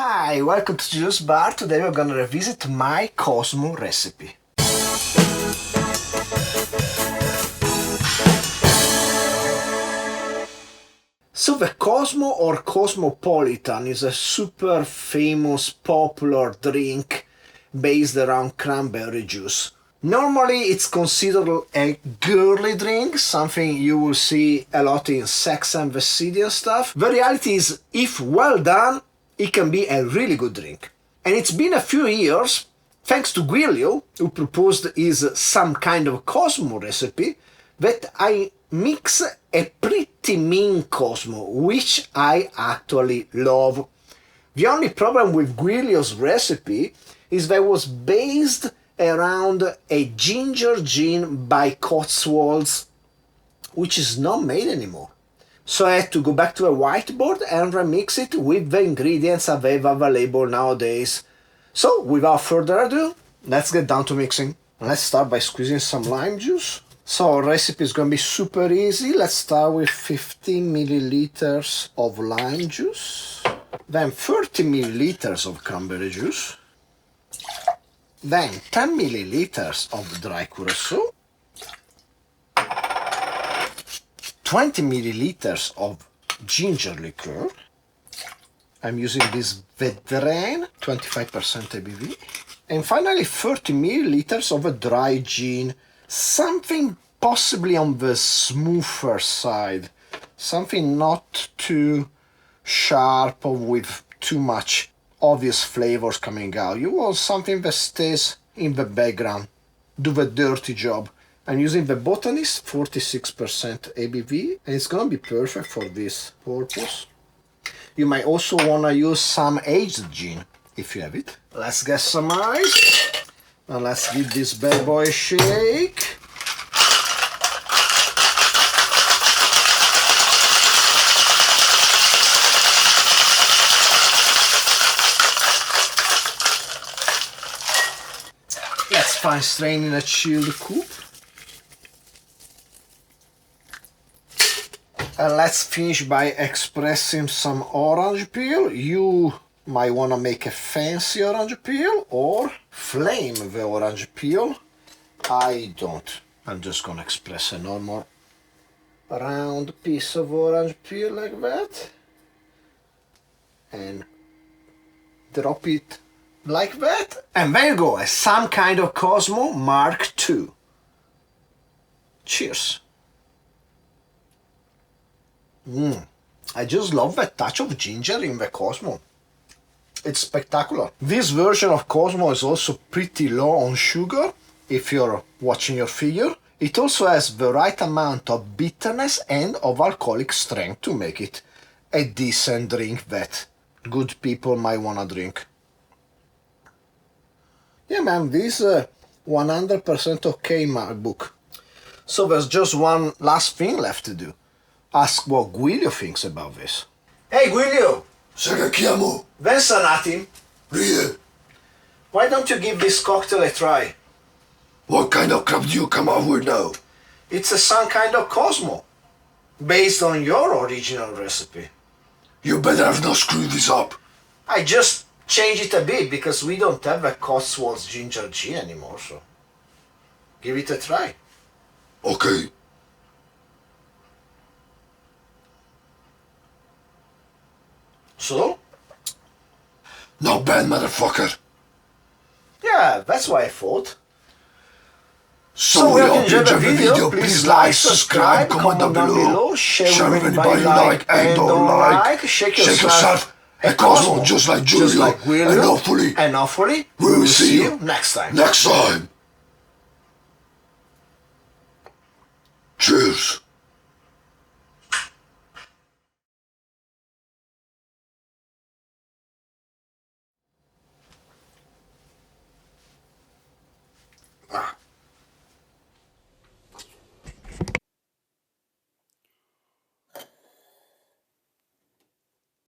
Hi, welcome to Giulio's Bar. Today we're gonna revisit my Cosmo recipe. So the Cosmo or Cosmopolitan is a super famous popular drink based around cranberry juice. Normally it's considered a girly drink, something you will see a lot in Sex and the City and stuff. The reality is, if well done, it can be a really good drink. And it's been a few years, thanks to Giulio, who proposed his Some Kind of Cosmo recipe, that I mix a pretty mean Cosmo, which I actually love. The only problem with Giulio's recipe is that it was based around a ginger gin by Cotswolds, which is not made anymore. So I had to go back to a whiteboard and remix it with the ingredients available nowadays. So without further ado, let's get down to mixing. Let's start by squeezing some lime juice. So our recipe is going to be super easy. Let's start with 15 milliliters of lime juice, then 30 milliliters of cranberry juice, then 10 milliliters of dry curacao, 20 milliliters of ginger liqueur. I'm using this Vedran, 25% ABV. And finally 30 milliliters of a dry gin, something possibly on the smoother side, something not too sharp or with too much obvious flavors coming out. You want something that stays in the background, do the dirty job. I'm using the Botanist, 46% ABV, and it's gonna be perfect for this purpose. You might also wanna use some aged gin, if you have it. Let's get some ice, and let's give this bad boy a shake. Let's fine strain in a chilled coupe. And let's finish by expressing some orange peel. You might want to make a fancy orange peel or flame the orange peel. I don't. I'm just going to express a normal round piece of orange peel like that. And drop it like that. And there you go, Some Kind of Cosmo Mark II. Cheers. I just love that touch of ginger in the Cosmo. It's spectacular. This version of Cosmo is also pretty low on sugar, if you're watching your figure. It also has the right amount of bitterness and of alcoholic strength to make it a decent drink that good people might wanna drink. Yeah man, this is 100% okay MacBook. So there's just one last thing left to do. Ask what Giulio thinks about this. Hey Giulio! Se che chiamo? Pensa un attimo. Ride. Why don't you give this cocktail a try? What kind of crap do you come up with now? It's a Some Kind of Cosmo, based on your original recipe. You better have not screwed this up. I just changed it a bit because we don't have a Cotswolds ginger gin anymore, so give it a try. Okay. So? Not bad, motherfucker. Yeah, that's what I thought. So we hope you enjoyed the video. Please like, subscribe, comment down below, share with anybody you like and don't like. Shake yourself a Cosmo just like Giulio, and hopefully we will see you next time. Next time.